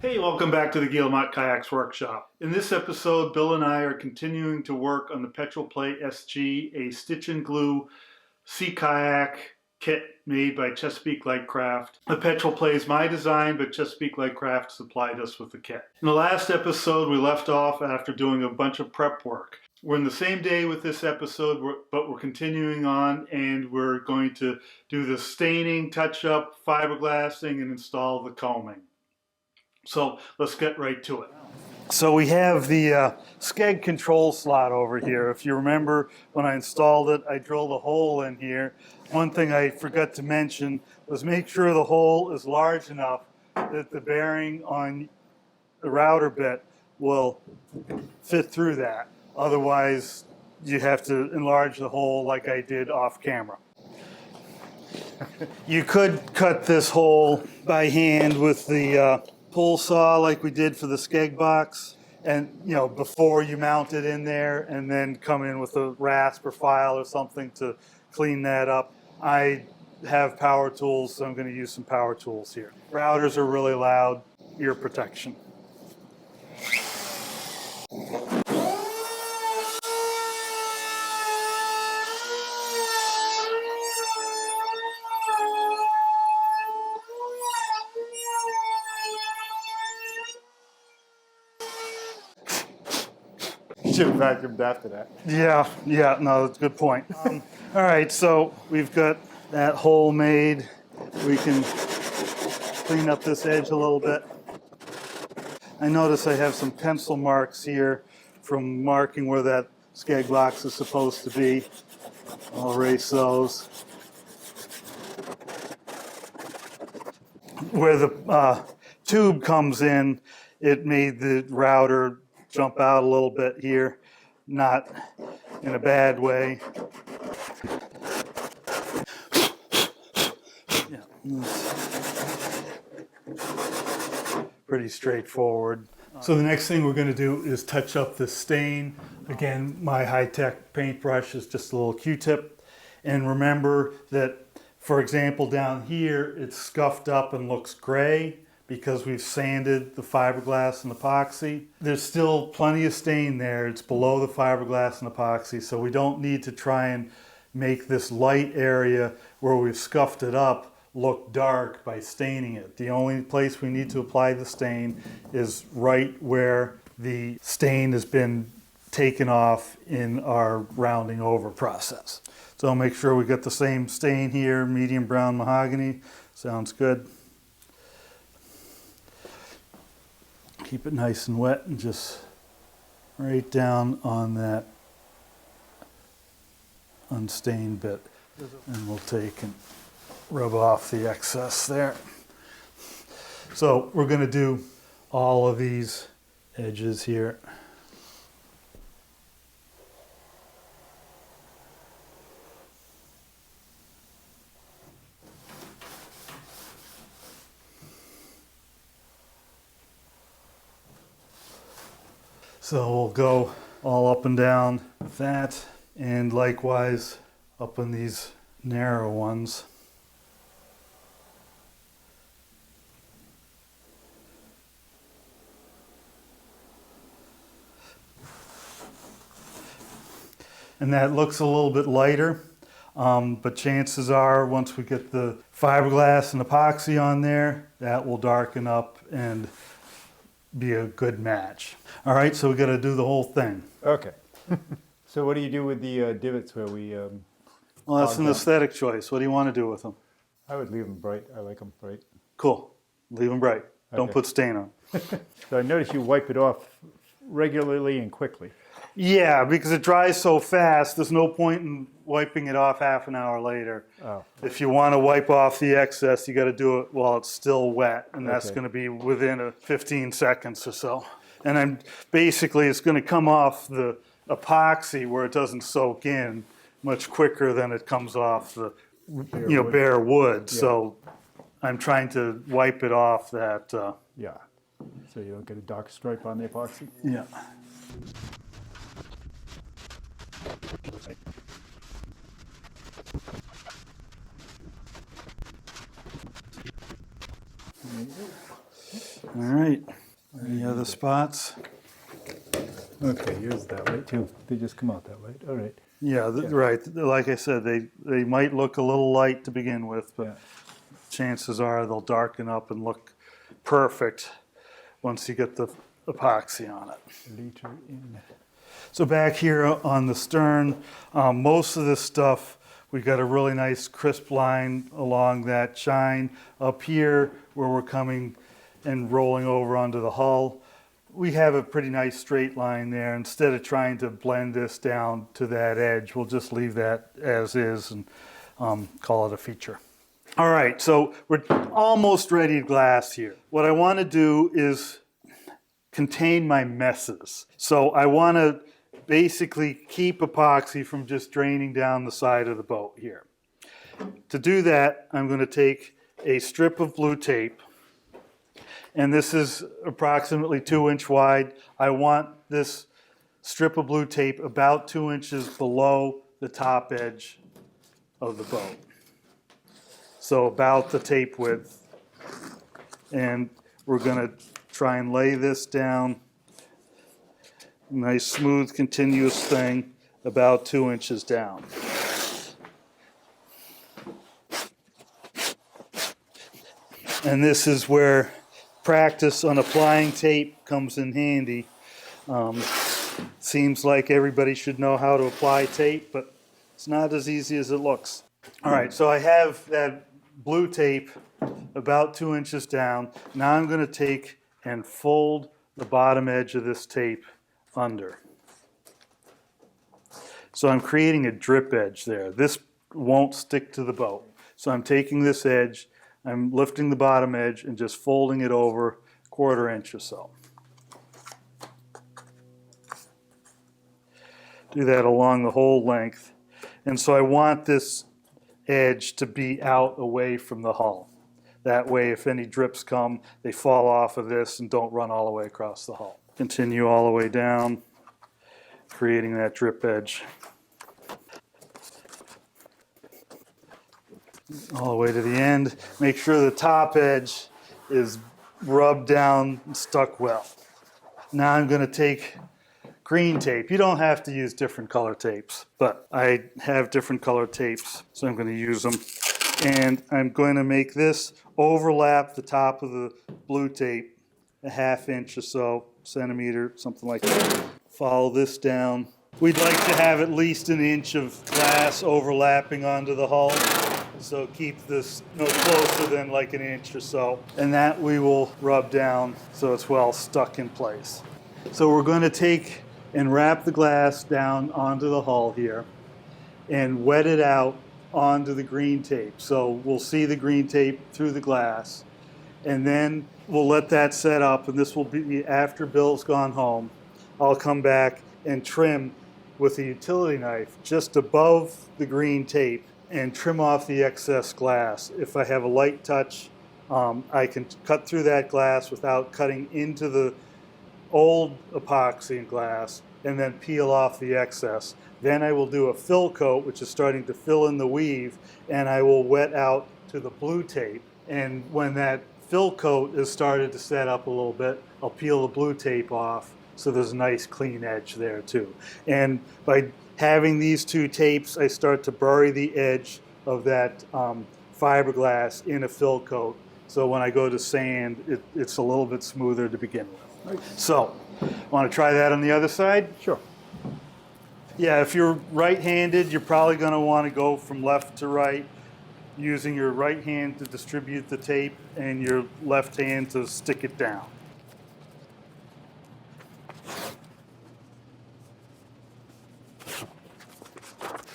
Hey, welcome back to the Guillemot Kayaks Workshop. In this episode, Bill and I are continuing to work on the Petrel Play SG, a stitch and glue sea kayak kit made by Chesapeake Lightcraft. The Petrel Play is my design, but Chesapeake Lightcraft supplied us with the kit. In the last episode, we left off after doing a bunch of prep work. We're in the same day with this episode, but we're continuing on, and we're going to do the staining, touch-up, fiberglassing, and install the combing. So let's get right to it. So we have the Skeg control slot over here. If you remember when I installed it, I drilled a hole in here. One thing I forgot to mention was make sure the hole is large enough that the bearing on the router bit will fit through that. Otherwise, you have to enlarge the hole like I did off camera. You could cut this hole by hand with the pull saw like we did for the Skeg box, and before you mount it in there, and then come in with a rasp or file or something to clean that up. I have power tools, so I'm going to use some power tools here. Routers are really loud, ear protection. Should have vacuumed after that. Yeah, no, that's a good point. All right, so we've got that hole made. We can clean up this edge a little bit. I notice I have some pencil marks here from marking where that Skeg box is supposed to be. I'll erase those. Where the tube comes in, it made the router jump out a little bit here, not in a bad way. Yeah, pretty straightforward. So the next thing we're going to do is touch up the stain. Again, my high-tech paintbrush is just a little Q-tip. And remember that, for example, down here, it's scuffed up and looks gray because we've sanded the fiberglass and epoxy. There's still plenty of stain there. It's below the fiberglass and epoxy, so we don't need to try and make this light area where we've scuffed it up look dark by staining it. The only place we need to apply the stain is right where the stain has been taken off in our rounding over process. So I'll make sure we get the same stain here, medium brown mahogany. Sounds good. Keep it nice and wet and just right down on that unstained bit. And we'll take and rub off the excess there. So we're going to do all of these edges here. So we'll go all up and down that, and likewise up on these narrow ones. And that looks a little bit lighter, but chances are once we get the fiberglass and epoxy on there, that will darken up and be a good match. All right, so we got to do the whole thing. Okay. So what do you do with the divots where we... Well, that's an aesthetic choice. What do you want to do with them? I would leave them bright. I like them bright. Cool. Leave them bright. Okay. Don't put stain on. So I notice you wipe it off regularly and quickly. Yeah, because it dries so fast, there's no point in wiping it off half an hour later. Oh. If you want to wipe off the excess, you got to do it while it's still wet, and that's going to be within 15 seconds or so. And then basically it's going to come off the epoxy where it doesn't soak in much quicker than it comes off the bare wood. Yeah. So I'm trying to wipe it off that. Yeah, so you don't get a dark stripe on the epoxy? Yeah. All right. Any other spots? Okay, yours that way too. They just come out that way. All right. Yeah, right. Like I said, they might look a little light to begin with, but Yeah. chances are they'll darken up and look perfect once you get the epoxy on it. Liter in. So back here on the stern, most of this stuff, we got a really nice crisp line along that chine. Up here, where we're coming and rolling over onto the hull, we have a pretty nice straight line there. Instead of trying to blend this down to that edge, we'll just leave that as is and call it a feature. All right, so we're almost ready to glass here. What I want to do is contain my messes. So I want to basically keep epoxy from just draining down the side of the boat here. To do that, I'm going to take a strip of blue tape, and this is approximately 2 inch wide. I want this strip of blue tape about 2 inches below the top edge of the boat. So about the tape width. And we're going to try and lay this down. Nice, smooth, continuous thing, about 2 inches down. And this is where practice on applying tape comes in handy. Seems like everybody should know how to apply tape, but it's not as easy as it looks. All right, so I have that blue tape about 2 inches down. Now I'm going to take and fold the bottom edge of this tape under. So I'm creating a drip edge there. This won't stick to the boat. So I'm taking this edge, I'm lifting the bottom edge and just folding it over 1/4 inch or so. Do that along the whole length. And so I want this edge to be out away from the hull. That way, if any drips come, they fall off of this and don't run all the way across the hull. Continue all the way down, creating that drip edge. All the way to the end. Make sure the top edge is rubbed down and stuck well. Now I'm going to take green tape. You don't have to use different color tapes, but I have different color tapes, so I'm going to use them. And I'm going to make this overlap the top of the blue tape a 1/2 inch or so, centimeter, something like that. Follow this down. We'd like to have at least 1 inch of glass overlapping onto the hull. So keep this no closer than like 1 inch or so. And that we will rub down so it's well stuck in place. So we're going to take and wrap the glass down onto the hull here and wet it out onto the green tape. So we'll see the green tape through the glass. And then we'll let that set up, and this will be after Bill's gone home. I'll come back and trim with a utility knife just above the green tape and trim off the excess glass. If I have a light touch, I can cut through that glass without cutting into the old epoxy and glass and then peel off the excess. Then I will do a fill coat, which is starting to fill in the weave, and I will wet out to the blue tape. And when that fill coat is started to set up a little bit, I'll peel the blue tape off so there's a nice clean edge there too. And by having these two tapes, I start to bury the edge of that fiberglass in a fill coat. So when I go to sand, it's a little bit smoother to begin with. So, want to try that on the other side? Sure. Yeah, if you're right-handed, you're probably going to want to go from left to right, using your right hand to distribute the tape and your left hand to stick it down.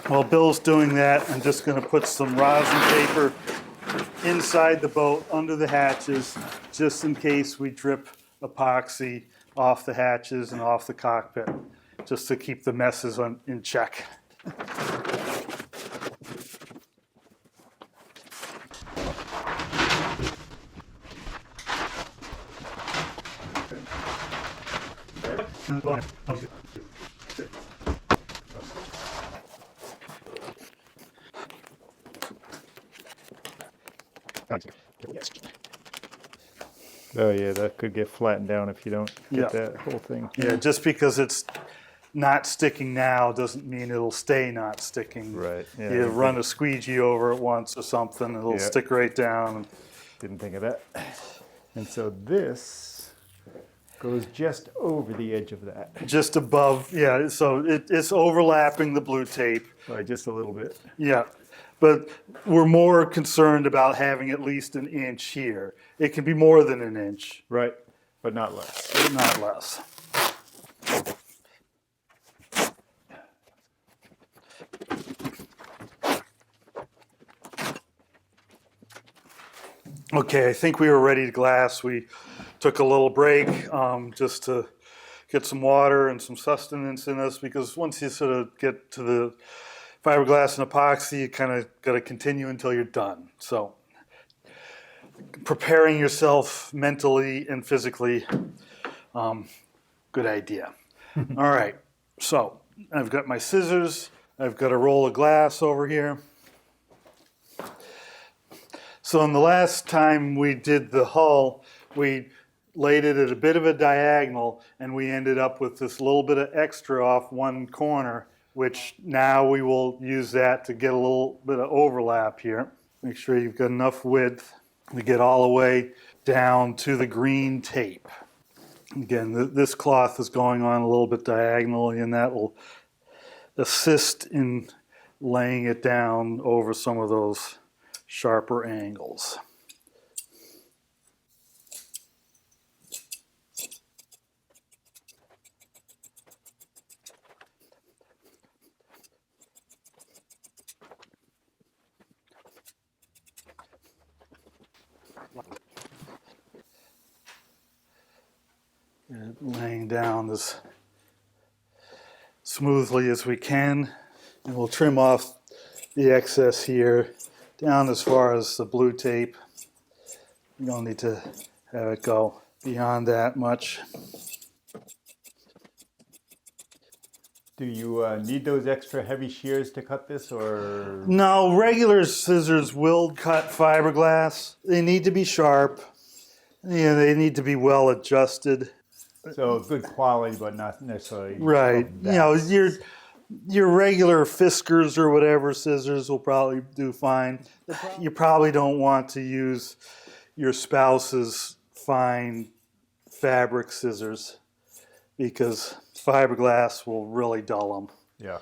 While Bill's doing that, I'm just going to put some rosin paper inside the boat under the hatches, just in case we drip epoxy off the hatches and off the cockpit, just to keep the messes in check. Oh yeah, that could get flattened down if you don't get Yeah. that whole thing. Yeah, just because it's not sticking now doesn't mean it'll stay not sticking. Right. Yeah. You run a squeegee over it once or something, it'll Yeah. stick right down. Didn't think of that. And so this goes just over the edge of that Just above, yeah, so it's overlapping the blue tape. by just a little bit. Yeah, but we're more concerned about having at least an inch here. It can be more than an inch, Right, but not less. but not less. Okay, I think we were ready to glass. We took a little break just to get some water and some sustenance in us, because once you sort of get to the fiberglass and epoxy, you kind of got to continue until you're done. So preparing yourself mentally and physically, good idea. All right, so I've got my scissors. I've got a roll of glass over here. So in the last time we did the hull, we laid it at a bit of a diagonal, and we ended up with this little bit of extra off one corner, which now we will use that to get a little bit of overlap here. Make sure you've got enough width to get all the way down to the green tape. Again, this cloth is going on a little bit diagonally, and that will assist in laying it down over some of those sharper angles. Laying down as smoothly as we can, and we'll trim off the excess here down as far as the blue tape. You don't need to have it go beyond that much. Do you need those extra heavy shears to cut this, or? No, regular scissors will cut fiberglass. They need to be sharp. Yeah, they need to be well adjusted. So good quality, but not necessarily. Right. of You know, that. your regular Fiskars or whatever scissors will probably do fine. You probably don't want to use your spouse's fine fabric scissors, because fiberglass will really dull them. Yeah.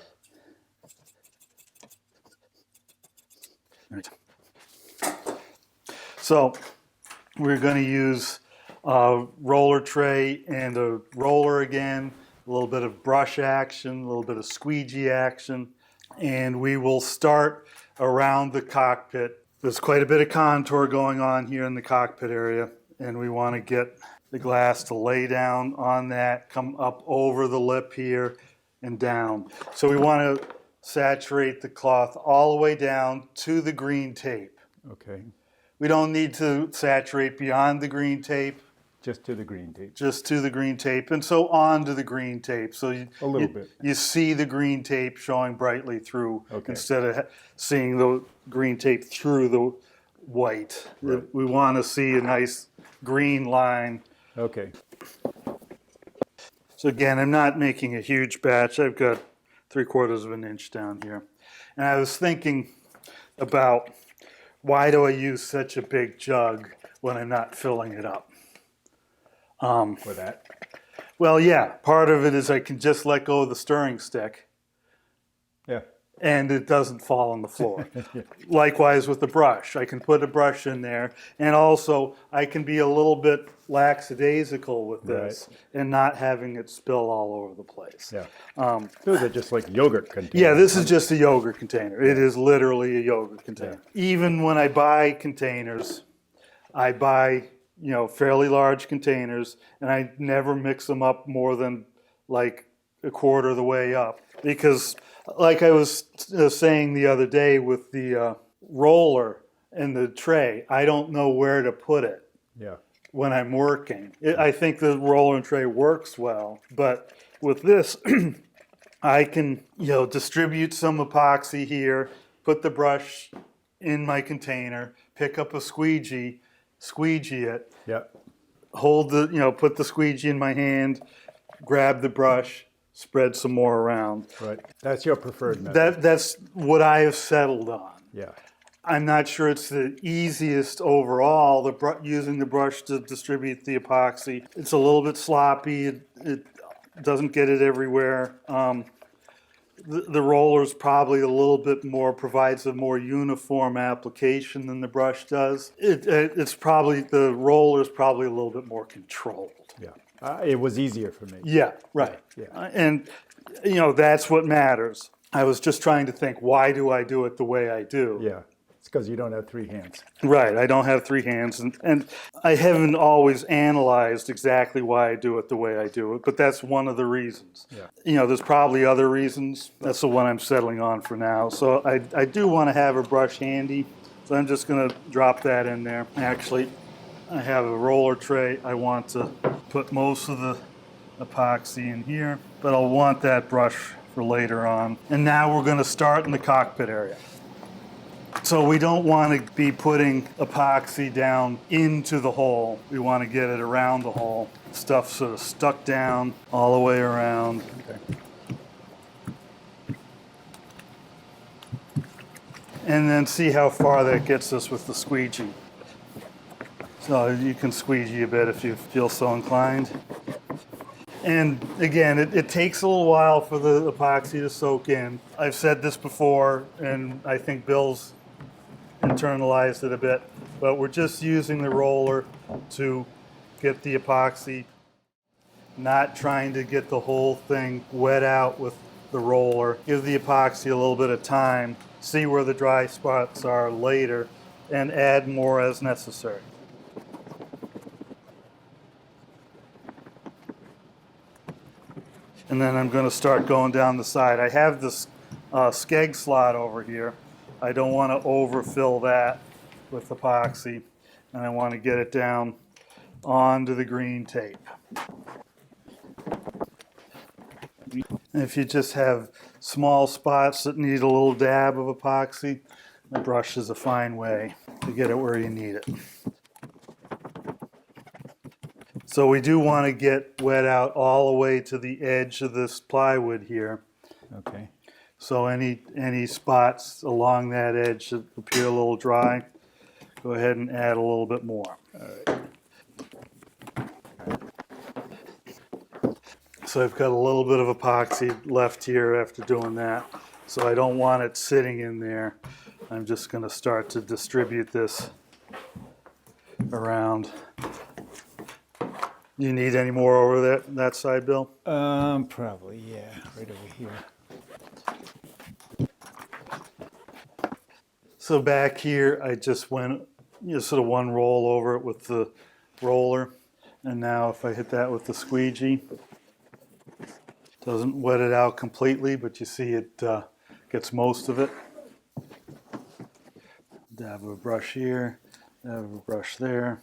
Right. So we're going to use a roller tray and a roller again, a little bit of brush action, a little bit of squeegee action, and we will start around the cockpit. There's quite a bit of contour going on here in the cockpit area, and we want to get the glass to lay down on that, come up over the lip here and down. So we want to saturate the cloth all the way down to the green tape. Okay. We don't need to saturate beyond the green tape. Just to the green tape. Just to the green tape, and so onto the green tape. So A little bit. You see the green tape showing brightly through, Okay. instead of seeing the green tape through the white. Right. We want to see a nice green line. Okay. So again, I'm not making a huge batch. I've got 3/4 of an inch down here. And I was thinking about, why do I use such a big jug when I'm not filling it up? For that. Well, yeah, part of it is I can just let go of the stirring stick Yeah. and it doesn't fall on the floor. Yeah. Likewise with the brush. I can put a brush in there, and also I can be a little bit lackadaisical with this and not having it spill all over the place. Yeah. Those are just like yogurt containers. Yeah, this is just a yogurt container. It is literally a yogurt container. Even when I buy containers, I buy, fairly large containers, and I never mix them up more than like a quarter of the way up. Because like I was saying the other day with the roller and the tray, I don't know where to put it Yeah. when I'm working. I think the roller and tray works well, but with this, I can, distribute some epoxy here, put the brush in my container, pick up a squeegee it, Yeah. hold the, put the squeegee in my hand, grab the brush, spread some more around. Right. That's your preferred method. That's what I have settled on. Yeah. I'm not sure it's the easiest overall, using the brush to distribute the epoxy. It's a little bit sloppy. It doesn't get it everywhere. The roller's probably a little bit more, provides a more uniform application than the brush does. The roller's probably a little bit more controlled. Yeah. It was easier for me. Yeah, right. Yeah. And, that's what matters. I was just trying to think, why do I do it the way I do? Yeah. It's because you don't have 3 hands. Right, I don't have 3 hands, and I haven't always analyzed exactly why I do it the way I do it, but that's one of the reasons. Yeah. There's probably other reasons. That's the one I'm settling on for now. So I do want to have a brush handy, so I'm just going to drop that in there. Actually, I have a roller tray. I want to put most of the epoxy in here, but I'll want that brush for later on. And now we're going to start in the cockpit area. So we don't want to be putting epoxy down into the hole. We want to get it around the hole. Stuff sort of stuck down all the way around. Okay. And then see how far that gets us with the squeegee. So you can squeegee a bit if you feel so inclined. And again, it takes a little while for the epoxy to soak in. I've said this before, and I think Bill's internalized it a bit, but we're just using the roller to get the epoxy, not trying to get the whole thing wet out with the roller. Give the epoxy a little bit of time, see where the dry spots are later, and add more as necessary. And then I'm going to start going down the side. I have this Skeg slot over here. I don't want to overfill that with epoxy, and I want to get it down onto the green tape. And if you just have small spots that need a little dab of epoxy, the brush is a fine way to get it where you need it. So we do want to get wet out all the way to the edge of this plywood here. Okay. So any spots along that edge that appear a little dry, go ahead and add a little bit more. All right. So I've got a little bit of epoxy left here after doing that. So I don't want it sitting in there. I'm just going to start to distribute this around. You need any more over that side, Bill? Probably, yeah, right over here. So back here, I just went, sort of one roll over it with the roller. And now if I hit that with the squeegee, doesn't wet it out completely, but you see it gets most of it. Dab of a brush here, dab of a brush there.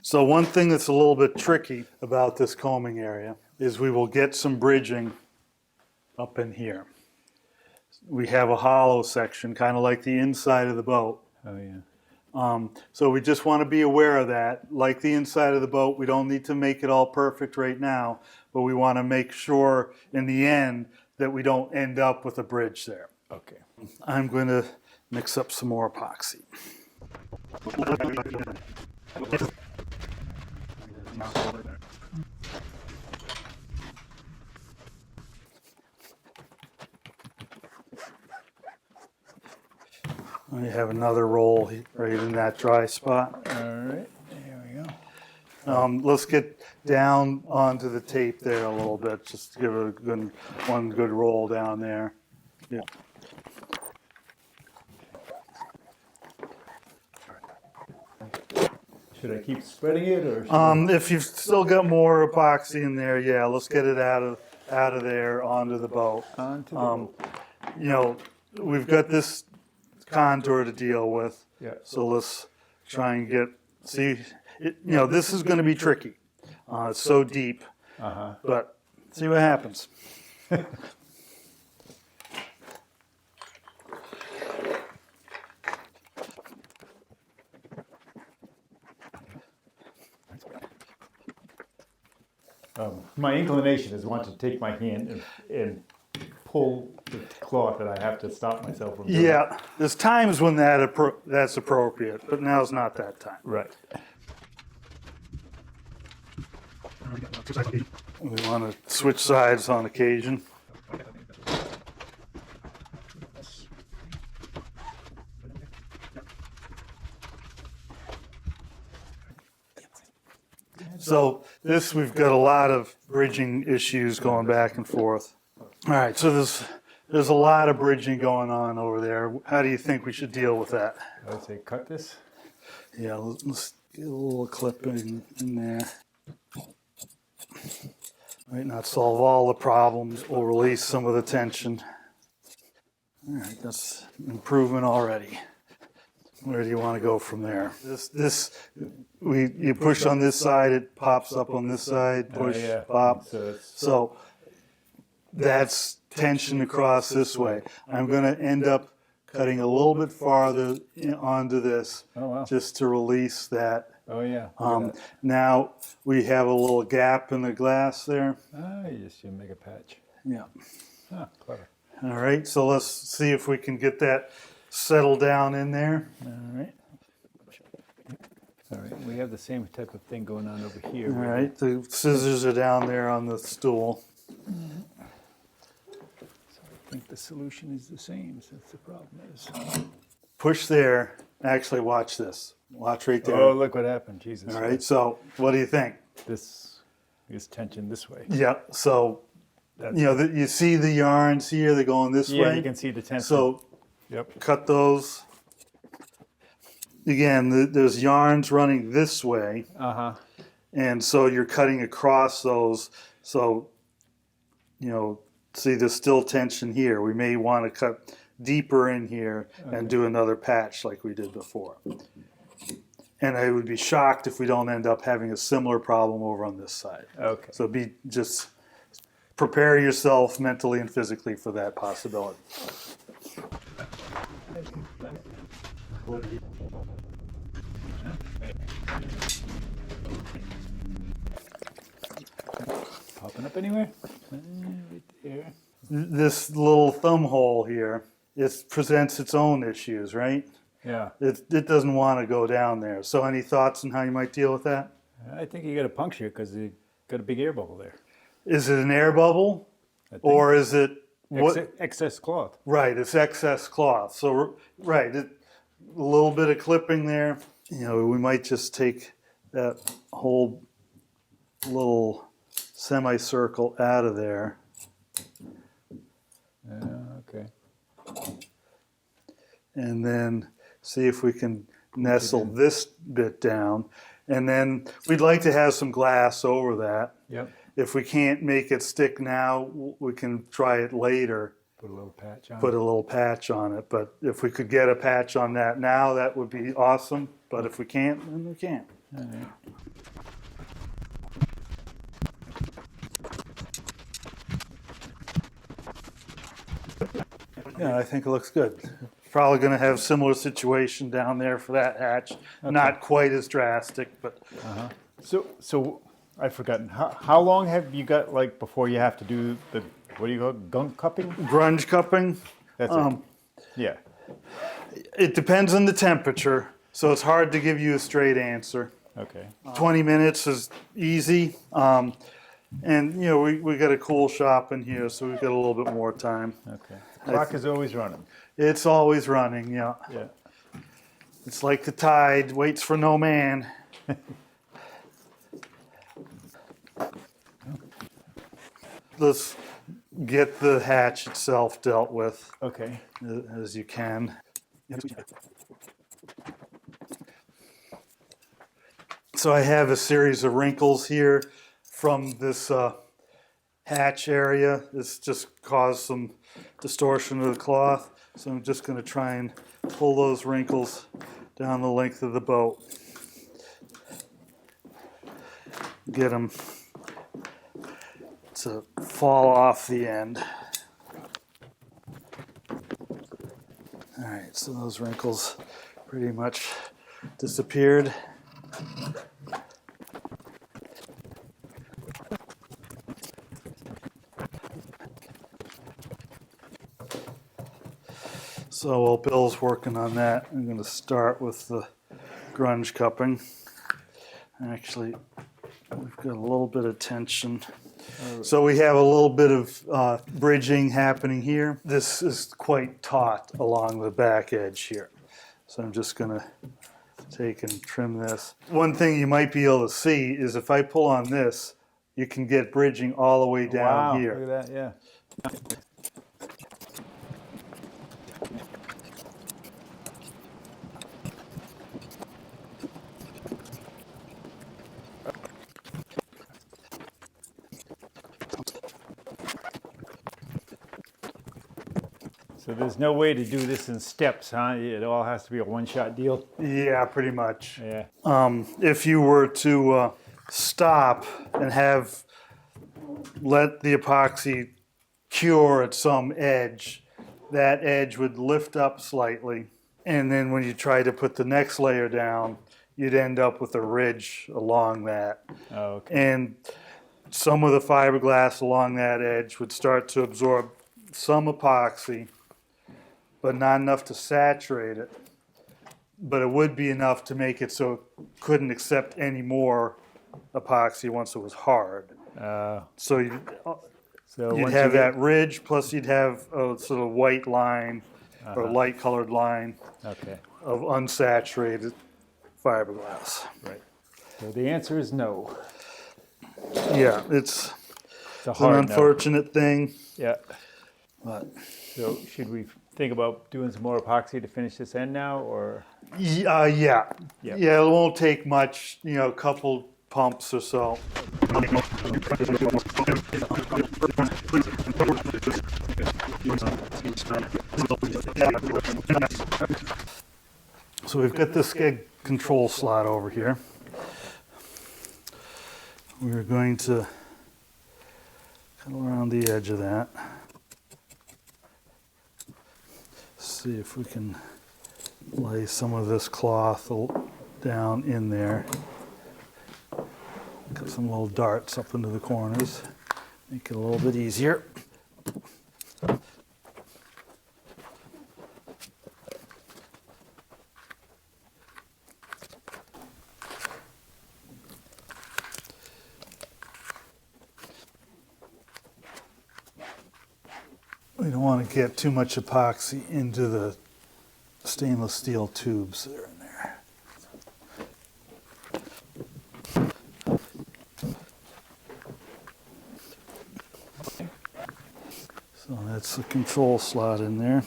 So one thing that's a little bit tricky about this combing area is we will get some bridging up in here. We have a hollow section, kind of like the inside of the boat. Oh, yeah. So we just want to be aware of that. Like the inside of the boat, we don't need to make it all perfect right now, but we want to make sure in the end that we don't end up with a bridge there. Okay. I'm going to mix up some more epoxy. We have another roll right in that dry spot. All right. There we go. Let's get down onto the tape there a little bit, just to give it one good roll down there. Yeah. Should I keep spreading it, or? If you've still got more epoxy in there, yeah, let's get it out of there onto the boat. Onto the boat. We've got this contour to deal with. Yeah. So let's try and see. This is going to be tricky. It's so deep, but see what happens. My inclination is want to take my hand and pull the cloth, and I have to stop myself from doing it. Yeah, there's times when that's appropriate, but now's not that time. Right. We want to switch sides on occasion. So this, we've got a lot of bridging issues going back and forth. All right, so there's a lot of bridging going on over there. How do you think we should deal with that? I would say cut this. Yeah, let's get a little clipping in there. Might not solve all the problems. We'll release some of the tension. All right, that's improvement already. Where do you want to go from there? You push on this side, it pops up on this side. Push, pop. So that's tension across this way. I'm going to end up cutting a little bit farther onto this, just to release that. Oh yeah. Now we have a little gap in the glass there. You just should make a patch. Yeah. Clever. All right, so let's see if we can get that settled down in there. All right. All right. We have the same type of thing going on over here. All right, the scissors are down there on the stool. I think the solution is the same, since the problem is. Push there. Actually, watch this. Watch right there. Oh, look what happened. Jesus. All right, so what do you think? This is tension this way. Yeah, so, you see the yarns here, they're going this way. Yeah, you can see the tension. So, cut those. Again, there's yarns running this way. And so you're cutting across those. So, see there's still tension here. We may want to cut deeper in here and do another patch like we did before. And I would be shocked if we don't end up having a similar problem over on this side. Okay. So just prepare yourself mentally and physically for that possibility. Popping up anywhere? Right there. This little thumb hole here, it presents its own issues, right? Yeah. It doesn't want to go down there. So any thoughts on how you might deal with that? I think you got a puncture because you got a big air bubble there. Is it an air bubble? Or is it what? Excess cloth. Right, it's excess cloth. So, right, a little bit of clipping there. We might just take that whole little semicircle out of there. Okay. And then see if we can nestle this bit down. And then we'd like to have some glass over that. Yep. If we can't make it stick now, we can try it later. Put a little patch on. Put a little patch on it. But if we could get a patch on that now, that would be awesome. But if we can't, then we can't. All right. Yeah, I think it looks good. Probably going to have similar situation down there for that hatch. Okay. Not quite as drastic, but. So I've forgotten. How long have you got before you have to do the, what do you call it, gunk cupping? Grunge cupping. That's it. Yeah. It depends on the temperature, so it's hard to give you a straight answer. Okay. 20 minutes is easy. And we got a cool shop in here, so we've got a little bit more time. Okay. Clock is always running. It's always running, yeah. Yeah. It's like the tide, waits for no man. Let's get the hatch itself dealt with. Okay. As you can. So I have a series of wrinkles here from this hatch area. This just caused some distortion of the cloth. So I'm just going to try and pull those wrinkles down the length of the boat. Get them to fall off the end. All right, so those wrinkles pretty much disappeared. So while Bill's working on that, I'm going to start with the grunge cupping. Actually, we've got a little bit of tension. So we have a little bit of bridging happening here. This is quite taut along the back edge here. So I'm just going to take and trim this. One thing you might be able to see is if I pull on this, you can get bridging all the way down here. Look at that, yeah. So there's no way to do this in steps, huh? It all has to be a one-shot deal. Yeah, pretty much. Yeah. If you were to stop and let the epoxy cure at some edge, that edge would lift up slightly. And then when you try to put the next layer down, you'd end up with a ridge along that. Oh, okay. And some of the fiberglass along that edge would start to absorb some epoxy, but not enough to saturate it. But it would be enough to make it so it couldn't accept any more epoxy once it was hard. So you'd have that ridge, plus you'd have a sort of white line or light colored line of unsaturated fiberglass. Right. So the answer is no. Yeah, it's It's an unfortunate thing. Yeah. But So should we think about doing some more epoxy to finish this end now, or? yeah, Yep. it won't take much, a couple pumps or so. So we've got this Skeg control slot over here. We're going to cut around the edge of that. See if we can lay some of this cloth down in there. Cut some little darts up into the corners. Make it a little bit easier. We don't want to get too much epoxy into the stainless steel tubes that are in there. So that's the control slot in there.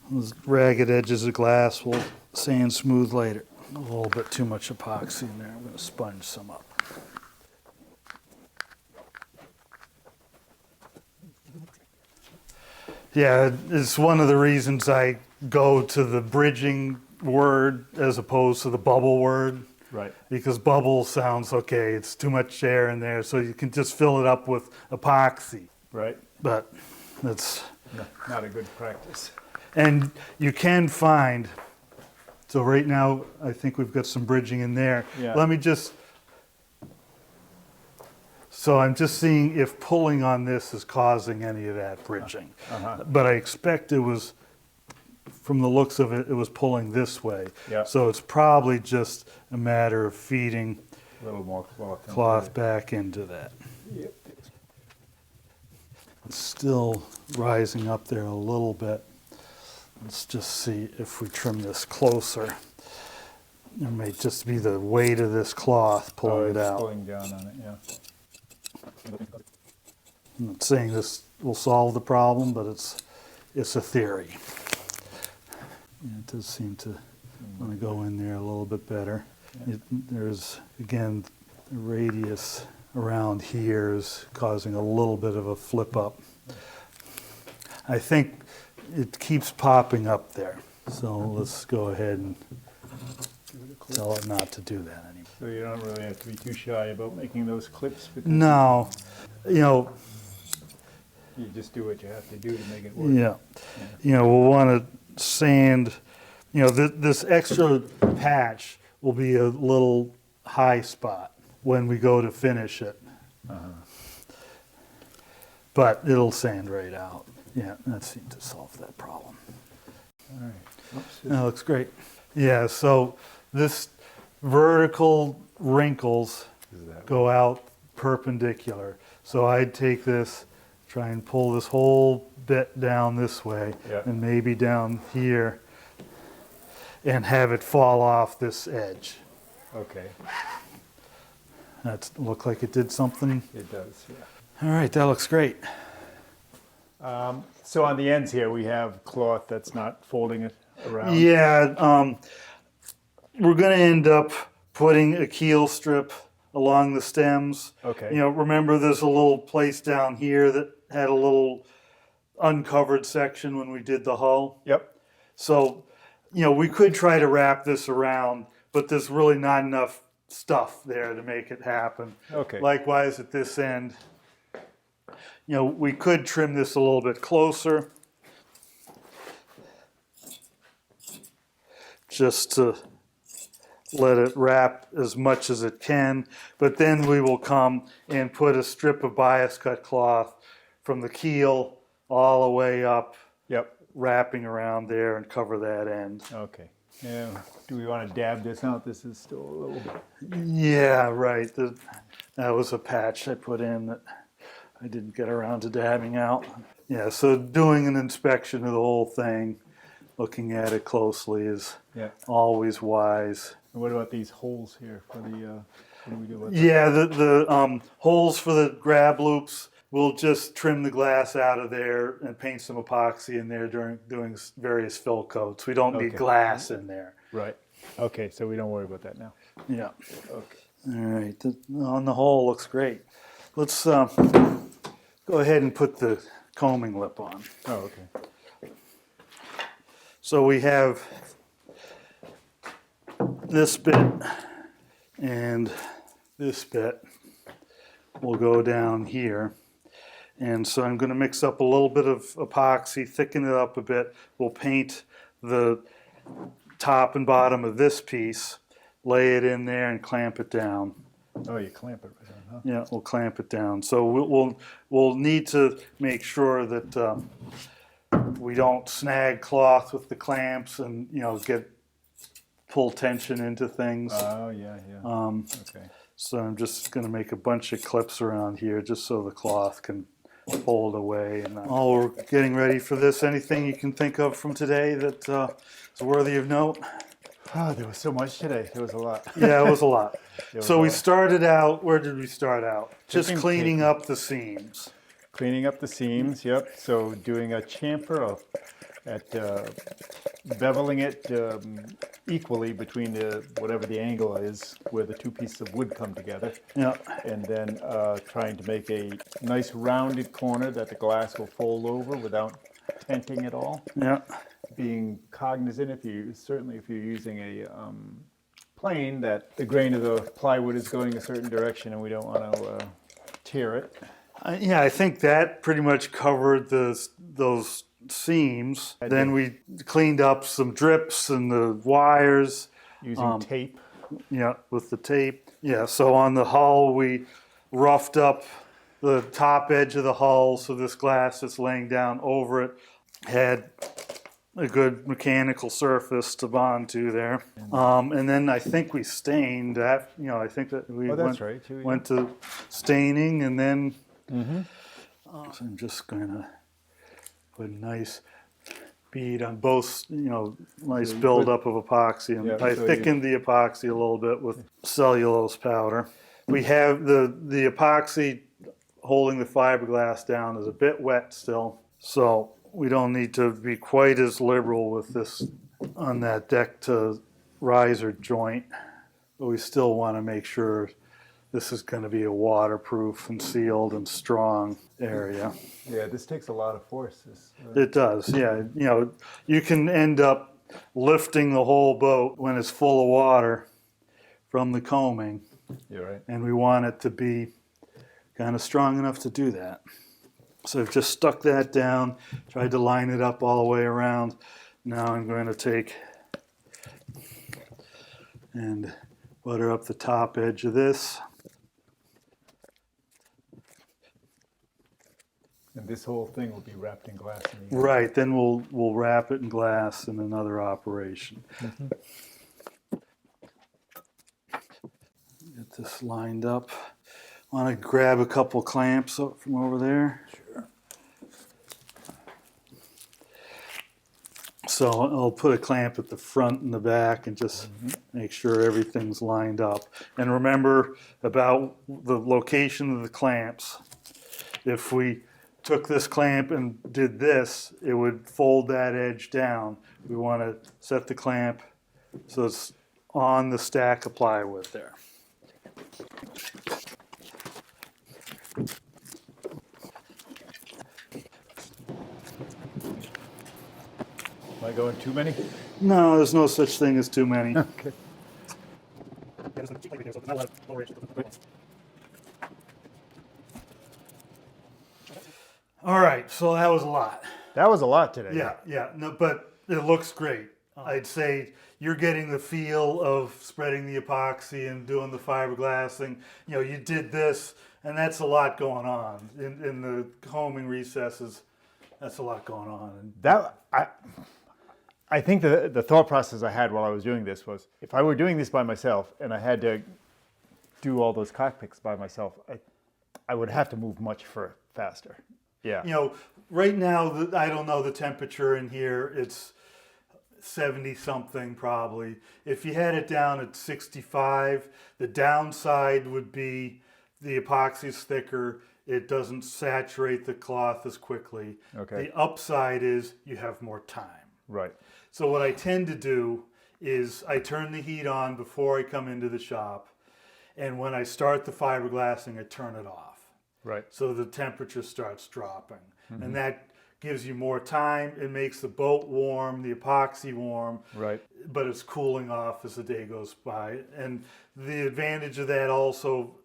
Those ragged edges of glass will sand smooth later. A little bit too much epoxy in there. I'm going to sponge some up. Yeah, it's one of the reasons I go to the bridging word as opposed to the bubble word. Right. Because bubble sounds okay, it's too much air in there, so you can just fill it up with epoxy. Right. But that's not a good practice. And you can find, so right now I think we've got some bridging in there. Yeah. Let me just, so I'm just seeing if pulling on this is causing any of that bridging. But I expect it was, from the looks of it, it was pulling this way. Yeah. So it's probably just a matter of feeding A little more cloth back into that. Yep. It's still rising up there a little bit. Let's just see if we trim this closer. It may just be the weight of this cloth pulling it out. Pulling down on it, yeah. I'm not saying this will solve the problem, but it's a theory. Yeah, it does seem to want to go in there a little bit better. There's, again, the radius around here is causing a little bit of a flip up. I think it keeps popping up there. So let's go ahead and tell it not to do that anymore. So you don't really have to be too shy about making those clips. No, You just do what you have to do to make it work. Yeah. We'll want to sand, this extra patch will be a little high spot when we go to finish it. But it'll sand right out. Yeah, that seemed to solve that problem. All right. Oops. That looks great. Yeah, so this vertical wrinkles go out perpendicular. So I'd take this, try and pull this whole bit down this way, Yeah. and maybe down here, and have it fall off this edge. Okay. That looked like it did something. It does, yeah. All right, that looks great. So on the ends here, we have cloth that's not folding it around. Yeah, we're going to end up putting a keel strip along the stems. Okay. You know, remember there's a little place down here that had a little uncovered section when we did the hull. Yep. So, you know, we could try to wrap this around, but there's really not enough stuff there to make it happen. Okay. Likewise at this end, you know, we could trim this a little bit closer just to let it wrap as much as it can, but then we will come and put a strip of bias cut cloth from the keel all the way up, Yep. wrapping around there and cover that end. Okay. Yeah. Do we want to dab this out? This is still a little bit. Yeah, right. That was a patch I put in that I didn't get around to dabbing out. Yeah, so doing an inspection of the whole thing, looking at it closely is Yeah. always wise. And what about these holes here for the? What do we do with Yeah, the holes for the grab loops, we'll just trim the glass out of there and paint some epoxy in there during doing various fill coats. We don't need Okay. glass in there. Right. Okay, so we don't worry about that now. Yeah. Okay. All right. On the whole, looks great. Let's go ahead and put the combing lip on. Oh, okay. So we have this bit and this bit will go down here. And so I'm going to mix up a little bit of epoxy, thicken it up a bit. We'll paint the top and bottom of this piece, lay it in there and clamp it down. Oh, you clamp it right on, huh? Yeah, we'll clamp it down. So we'll need to make sure that we don't snag cloth with the clamps and, you know, pull tension into things. Oh, yeah, yeah. Okay. So I'm just going to make a bunch of clips around here just so the cloth can fold away. And while we're getting ready for this, anything you can think of from today that is worthy of note? Oh, there was so much today. There was a lot. Yeah, it was a lot. was So a we lot. started out, where did we start out? Just Chicken cleaning cake. up the seams. Cleaning up the seams, yep. So doing a chamfer at beveling it equally between whatever the angle is where the two pieces of wood come together. Yeah. And then trying to make a nice rounded corner that the glass will fold over without tenting at all. Yeah. Being cognizant, if you're using a plane, that the grain of the plywood is going a certain direction and we don't want to tear it. Yeah, I think that pretty much covered those seams. Then we cleaned up some drips and the wires. Using tape. Yeah, with the tape. Yeah, so on the hull we roughed up the top edge of the hull so this glass that's laying down over it had a good mechanical surface to bond to there. And then I think we stained that, you know, I think that we that's right, too, yeah. went to staining and then so I'm just going to put a nice bead on both, you know, nice buildup of epoxy. And Yeah, I so thickened the epoxy a little bit with cellulose powder. We have the epoxy holding the fiberglass down is a bit wet still, so we don't need to be quite as liberal with this on that deck to riser joint, but we still want to make sure this is going to be a waterproof and sealed and strong area. Yeah, this takes a lot of force. It does, yeah. You know, you can end up lifting the whole boat when it's full of water from the combing, You're right. and we want it to be kind of strong enough to do that. So I've just stuck that down, tried to line it up all the way around. Now I'm going to take and butter up the top edge of this. And this whole thing will be wrapped in glass in the end. Right, then we'll wrap it in glass in another operation. Get this lined up. Want to grab a couple clamps from over there? Sure. So I'll put a clamp at the front and the back and just make sure everything's lined up. And remember about the location of the clamps. If we took this clamp and did this, it would fold that edge down. We want to set the clamp so it's on the stack of plywood there. Am I going too many? No, there's no such thing as too many. Okay. All right, so that was a lot. That was a lot today. Yeah, no, but it looks great. I'd say you're getting the feel of spreading the epoxy and doing the fiberglassing. You know, you did this, and that's a lot going on in the combing recesses. That's a lot going on. And That I think the thought process I had while I was doing this was, if I were doing this by myself and I had to do all those cockpits by myself, I would have to move much faster. Yeah. you know, right now, I don't know the temperature in here. It's 70 something probably. If you had it down at 65, the downside would be the epoxy's thicker. It doesn't saturate the cloth as quickly. Okay. The upside is you have more time. Right. So what I tend to do is I turn the heat on before I come into the shop, and when I start the fiberglassing, I turn it off. Right. So the temperature starts dropping. And that gives you more time. It makes the boat warm, the epoxy warm, Right. but it's cooling off as the day goes by. And the advantage of that also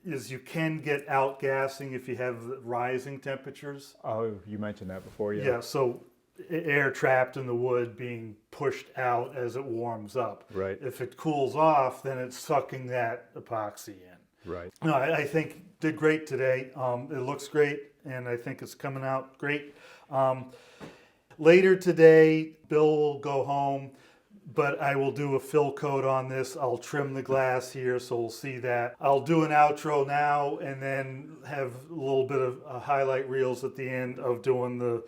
is you can get outgassing if you have rising temperatures. Oh, you mentioned that before. Yeah. Yeah, so air trapped in the wood being pushed out as it warms up. Right. If it cools off, then it's sucking that epoxy in. Right. No, I think did great today. It looks great, and I think it's coming out great. Later today, Bill will go home, but I will do a fill coat on this. I'll trim the glass here, so we'll see that. I'll do an outro now, and then have a little bit of highlight reels at the end of doing the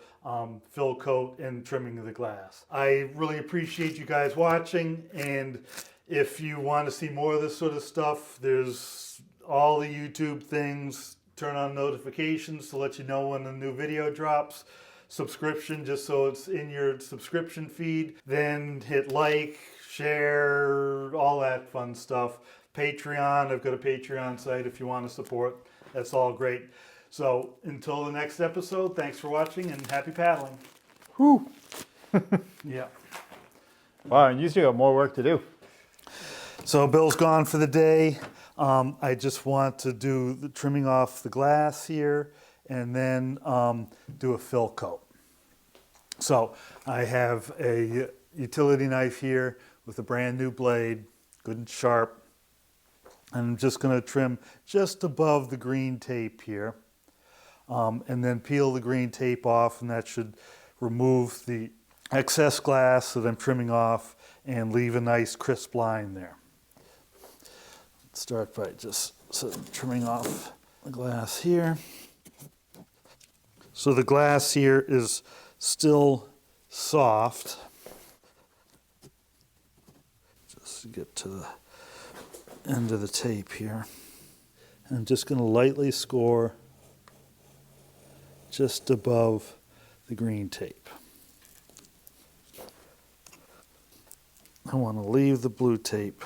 fill coat and trimming of the glass. I really appreciate you guys watching, and if you want to see more of this sort of stuff, there's all the YouTube things. Turn on notifications to let you know when a new video drops. Subscription, just so it's in your subscription feed. Then hit like, share, all that fun stuff. Patreon, I've got a Patreon site if you want to support. That's all great. So until the next episode, thanks for watching and happy paddling. Whew. Yeah. Wow, and you still got more work to do. So Bill's gone for the day. I just want to do the trimming off the glass here and then do a fill coat. So I have a utility knife here with a brand new blade, good and sharp. I'm just going to trim just above the green tape here, and then peel the green tape off, and that should remove the excess glass that I'm trimming off and leave a nice crisp line there. Start by just trimming off the glass here. So the glass here is still soft. Just get to the end of the tape here. And I'm just going to lightly score just above the green tape. I want to leave the blue tape.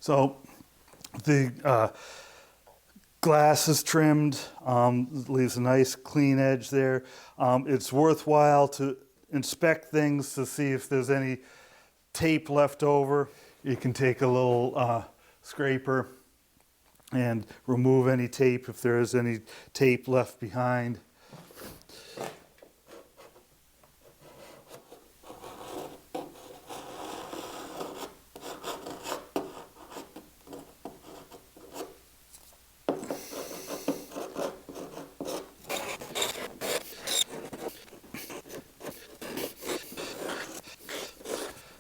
So the glass is trimmed, leaves a nice clean edge there. It's worthwhile to inspect things to see if there's any tape left over. You can take a little scraper and remove any tape if there is any tape left behind.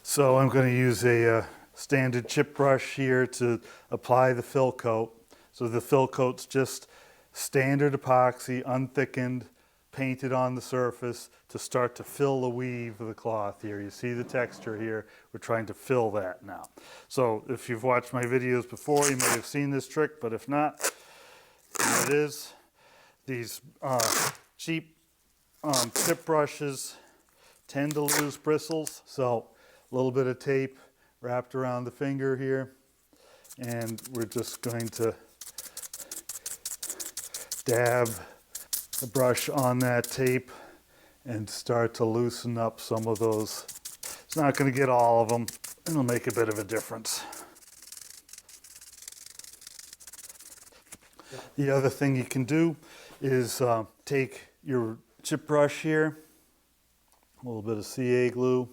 So I'm going to use a standard chip brush here to apply the fill coat. So the fill coat's just standard epoxy, unthickened, painted on the surface to start to fill the weave of the cloth here. You see the texture here. We're trying to fill that now. So if you've watched my videos before, you may have seen this trick, but if not, here it is. These cheap chip brushes tend to lose bristles, so a little bit of tape wrapped around the finger here, and we're just going to dab the brush on that tape and start to loosen up some of those. It's not going to get all of them. It'll make a bit of a difference. The other thing you can do is take your chip brush here, a little bit of CA glue,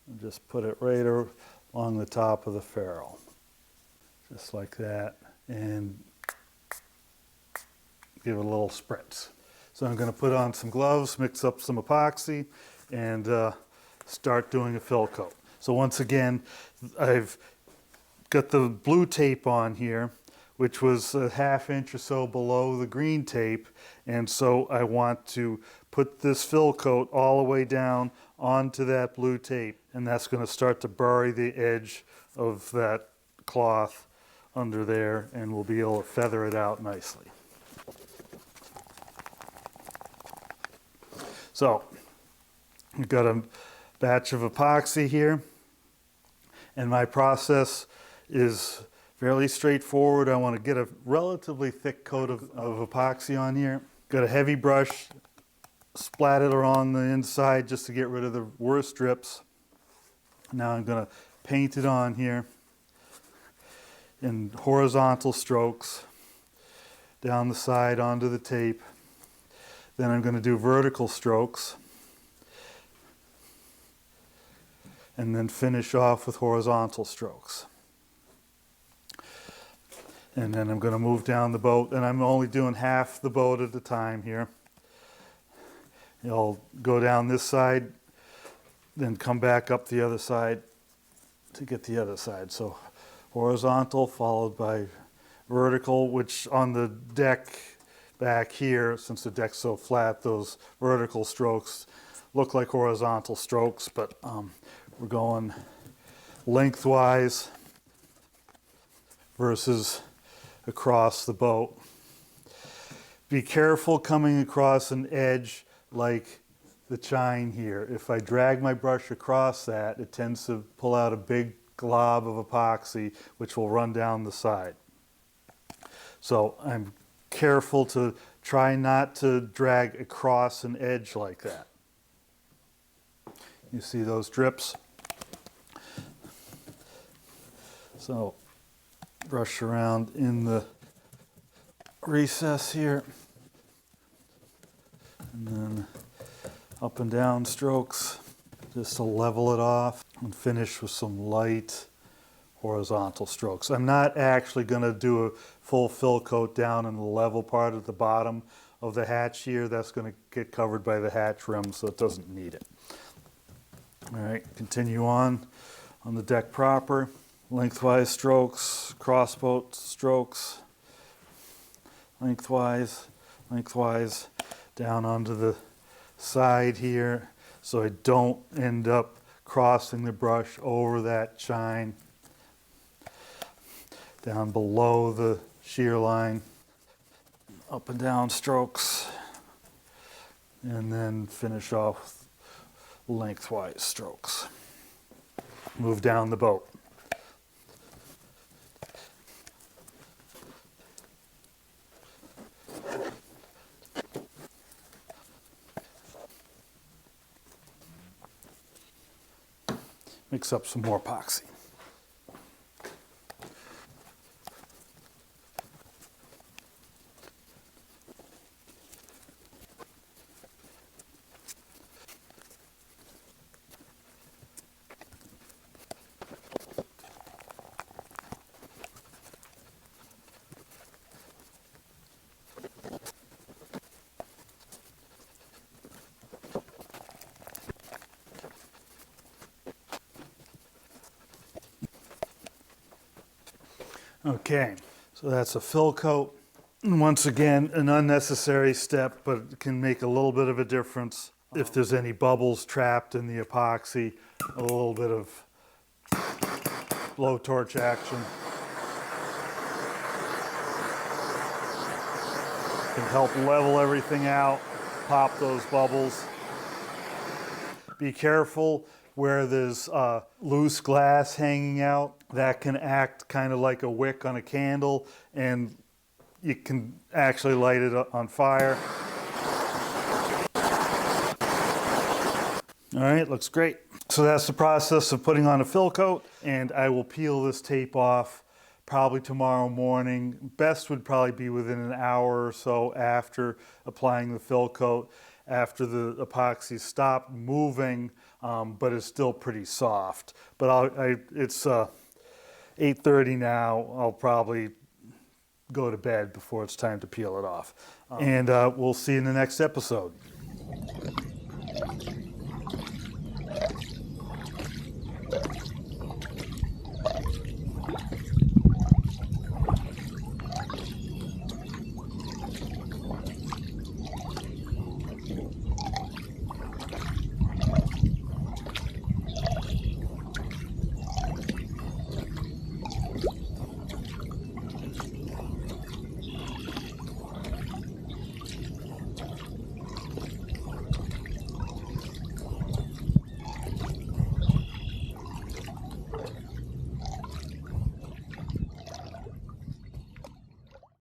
and just put it right along the top of the ferrule, just like that, and give it a little spritz. So I'm going to put on some gloves, mix up some epoxy, and start doing a fill coat. So once again, I've got the blue tape on here, which was a ½ inch or so below the green tape, and so I want to put this fill coat all the way down onto that blue tape, and that's going to start to bury the edge of that cloth under there, and we'll be able to feather it out nicely. So we've got a batch of epoxy here, and my process is fairly straightforward. I want to get a relatively thick coat of epoxy on here. Got a heavy brush, splat it around the inside just to get rid of the worst drips. Now I'm going to paint it on here in horizontal strokes down the side onto the tape. Then I'm going to do vertical strokes and then finish off with horizontal strokes. And then I'm going to move down the boat, and I'm only doing half the boat at a time here. I'll go down this side, then come back up the other side to get the other side. So horizontal followed by vertical, which on the deck back here, since the deck's so flat, those vertical strokes look like horizontal strokes, but we're going lengthwise versus across the boat. Be careful coming across an edge like the chine here. If I drag my brush across that, it tends to pull out a big glob of epoxy which will run down the side. So I'm careful to try not to drag across an edge like that. You see those drips? So brush around in the recess here, and then up and down strokes just to level it off, and finish with some light horizontal strokes. I'm not actually going to do a full fill coat down in the level part at the bottom of the hatch here. That's going to get covered by the hatch rim, so it doesn't need it. All right, continue on the deck proper. Lengthwise strokes, crossboat strokes, lengthwise, lengthwise, down onto the side here, so I don't end up crossing the brush over that chine, down below the shear line, up and down strokes, and then finish off with lengthwise strokes. Move down the boat. mix up some more epoxy. Okay, so that's a fill coat. And once again, an unnecessary step, but it can make a little bit of a difference. If there's any bubbles trapped in the epoxy, a little bit of blowtorch action can help level everything out, pop those bubbles. Be careful where there's loose glass hanging out. That can act kind of like a wick on a candle, and you can actually light it on fire. All right, looks great. So that's the process of putting on a fill coat, and I will peel this tape off probably tomorrow morning. Best would probably be within an hour or so after applying the fill coat, after the epoxy stopped moving, but it's still pretty soft. But it's 8:30 now. I'll probably go to bed before it's time to peel it off. And we'll see you in the next episode.